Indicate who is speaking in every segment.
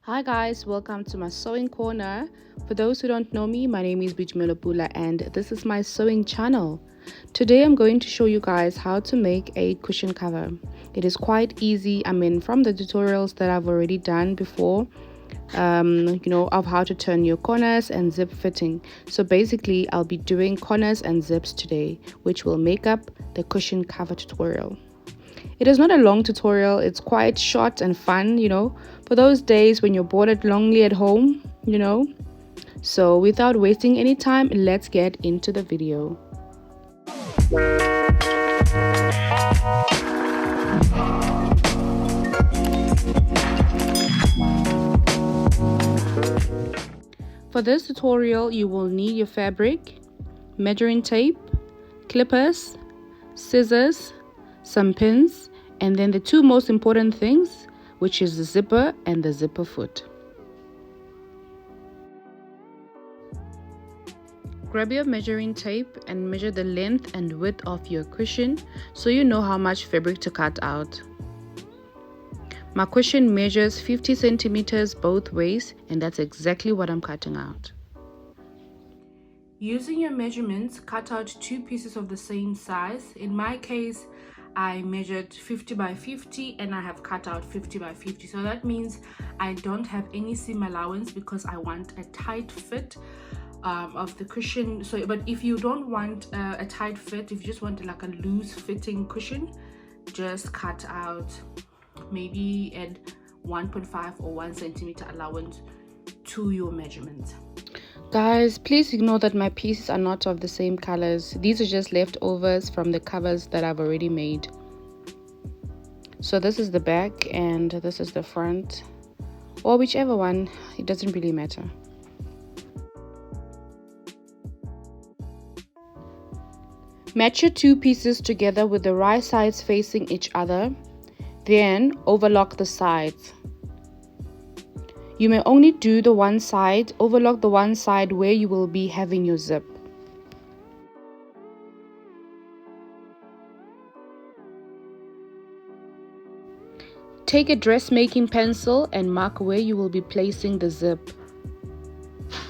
Speaker 1: Hi guys, welcome to my sewing corner. For those who don't know me, my name is Pula and this is my sewing channel. Today I'm going to show you guys how to make a cushion cover. It is quite easy. From the tutorials that I've already done before, of how to turn your corners and zip fitting. So basically I'll be doing corners and zips today, which will make up the cushion cover tutorial. It is not a long tutorial, it's quite short and fun, for those days when you're bored and lonely at home, So without wasting any time, let's get into the video. For this tutorial, you will need your fabric, measuring tape, clippers, scissors, some pins, and then the two most important things, which is the zipper and the zipper foot. Grab your measuring tape and measure the length and width of your cushion so you know how much fabric to cut out. My cushion measures 50 centimeters both ways, and that's exactly what I'm cutting out. Using your measurements, cut out two pieces of the same size. In my case, I measured 50 by 50 and I have cut out 50 by 50. So that means I don't have any seam allowance because I want a tight fit of the cushion. But if you don't want a tight fit, if you just want like a loose fitting cushion, just cut out maybe add 1.5 or 1 centimeter allowance to your measurements. Guys, please ignore that my pieces are not of the same colors. These are just leftovers from the covers that I've already made. So this is the back and this is the front, or whichever one, it doesn't really matter. Match your two pieces together with the right sides facing each other, then overlock the sides. You may only do the one side, overlock the one side where you will be having your zip. Take a dressmaking pencil and mark where you will be placing the zip.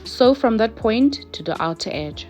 Speaker 1: Sew from that point to the outer edge.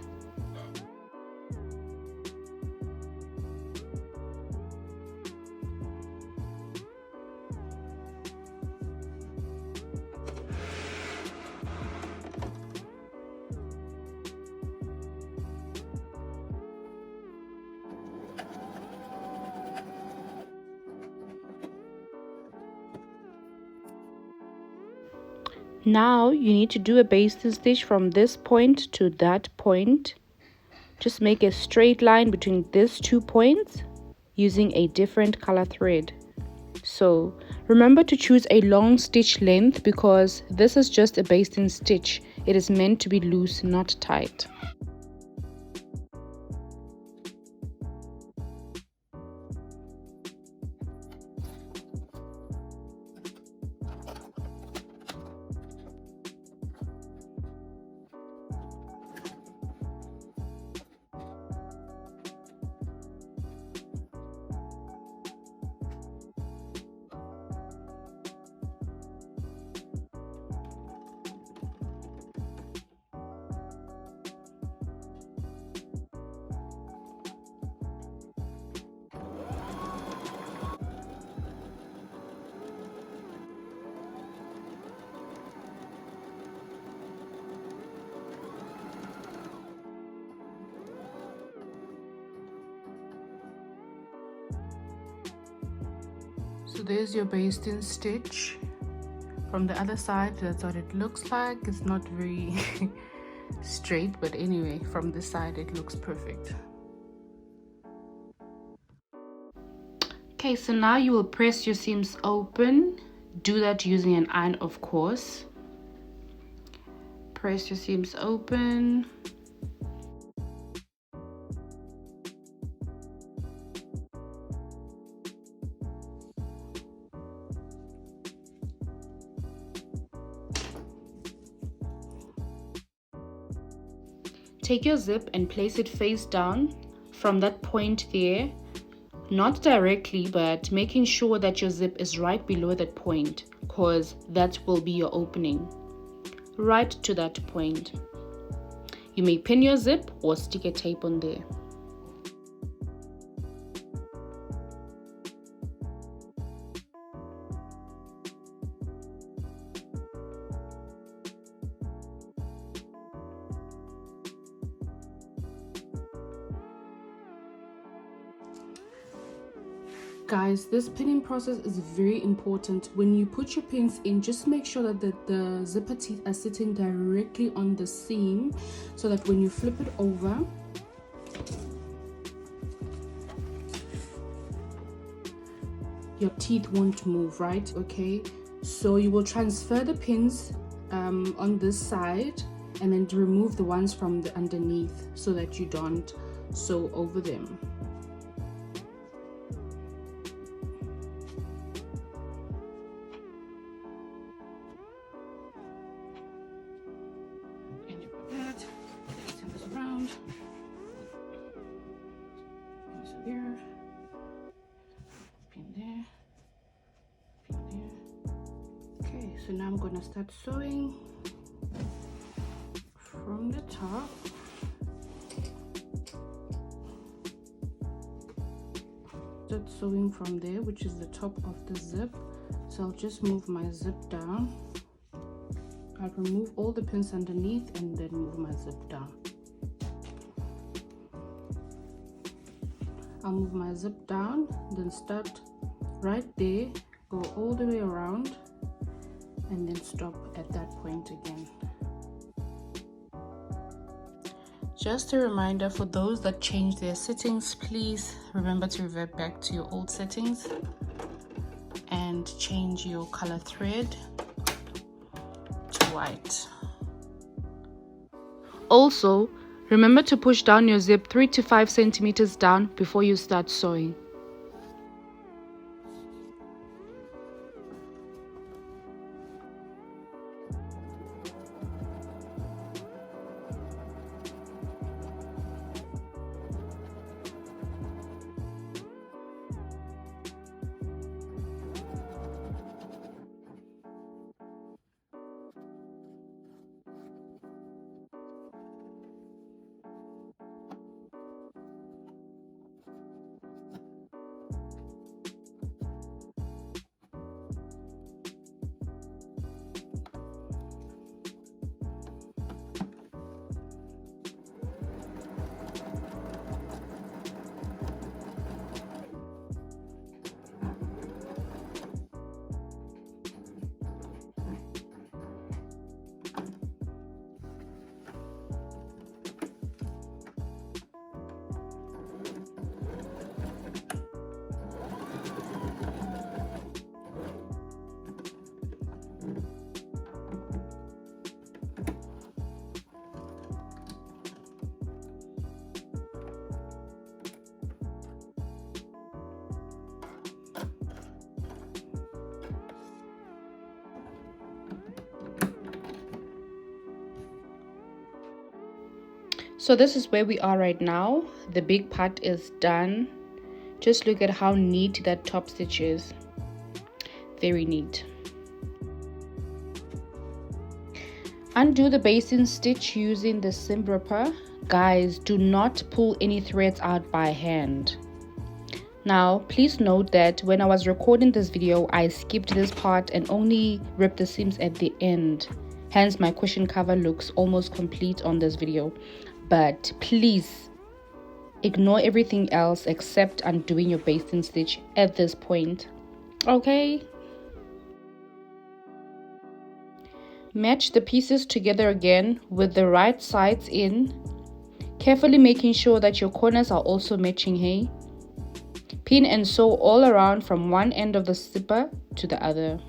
Speaker 1: Now you need to do a basting stitch from this point to that point. Just make a straight line between these 2 points using a different color thread. So remember to choose a long stitch length because this is just a basting stitch. It is meant to be loose, not tight. So there's your basting stitch. From the other side, that's what it looks like. It's not very straight, but anyway, from this side it looks perfect. Okay, so now you will press your seams open. Do that using an iron, of course. Press your seams open. Take your zip and place it face down from that point there. Not directly, but making sure that your zip is right below that point. because that will be your opening, right to that point. You may pin your zip or stick a tape on there. Guys, this pinning process is very important. When you put your pins in, just make sure that the zipper teeth are sitting directly on the seam, so that when you flip it over, your teeth won't move, right? Okay, so you will transfer the pins on this side and then remove the ones from the underneath so that you don't sew over them. Here, pin there, pin there. Okay, so now I'm gonna start sewing from the top. Start sewing from there, which is the top of the zip. So I'll just move my zip down. I'll remove all the pins underneath and then move my zip down. I'll move my zip down, then start right there, go all the way around, and then stop at that point again. Just a reminder for those that change their settings, please remember to revert back to your old settings and change your color thread to white. Also, remember to push down your zip 3 to 5 centimeters down before you start sewing. So this is where we are right now. The big part is done. Just look at how neat that top stitch is. Very neat. Undo the basting stitch using the seam ripper. Guys, do not pull any threads out by hand. Now, please note that when I was recording this video, I skipped this part and only ripped the seams at the end. Hence, my cushion cover looks almost complete on this video. But please ignore everything else except undoing your basting stitch at this point. Okay? Match the pieces together again with the right sides in, carefully making sure that your corners are also matching, hey? Pin and sew all around from one end of the zipper to the other.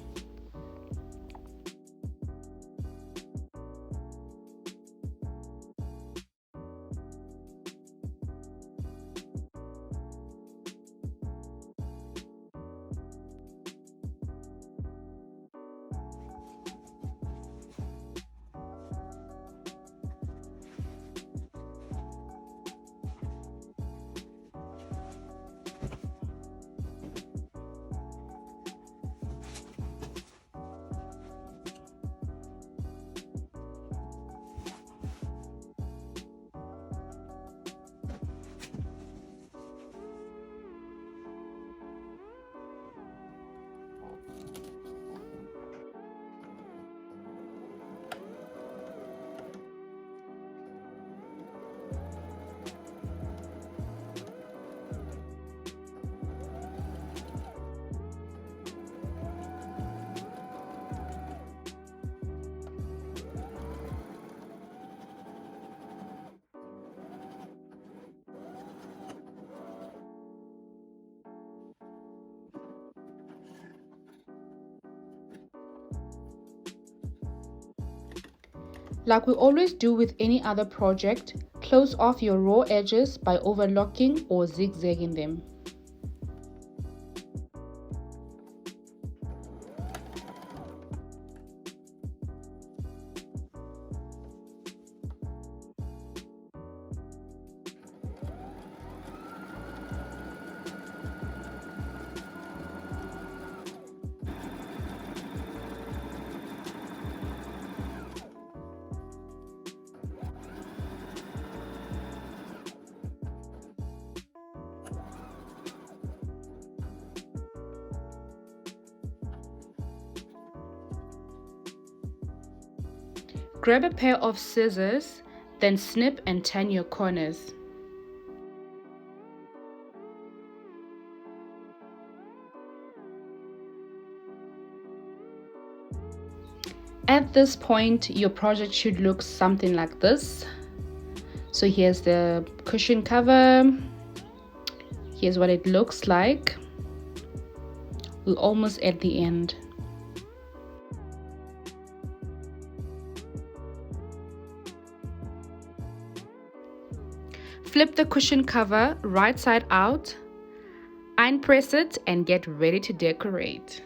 Speaker 1: Like we always do with any other project, close off your raw edges by overlocking or zigzagging them. Grab a pair of scissors, then snip and tan your corners. At this point, your project should look something like this. So here's the cushion cover. Here's what it looks like. We're almost at the end. Flip the cushion cover right side out, iron press it, and get ready to decorate.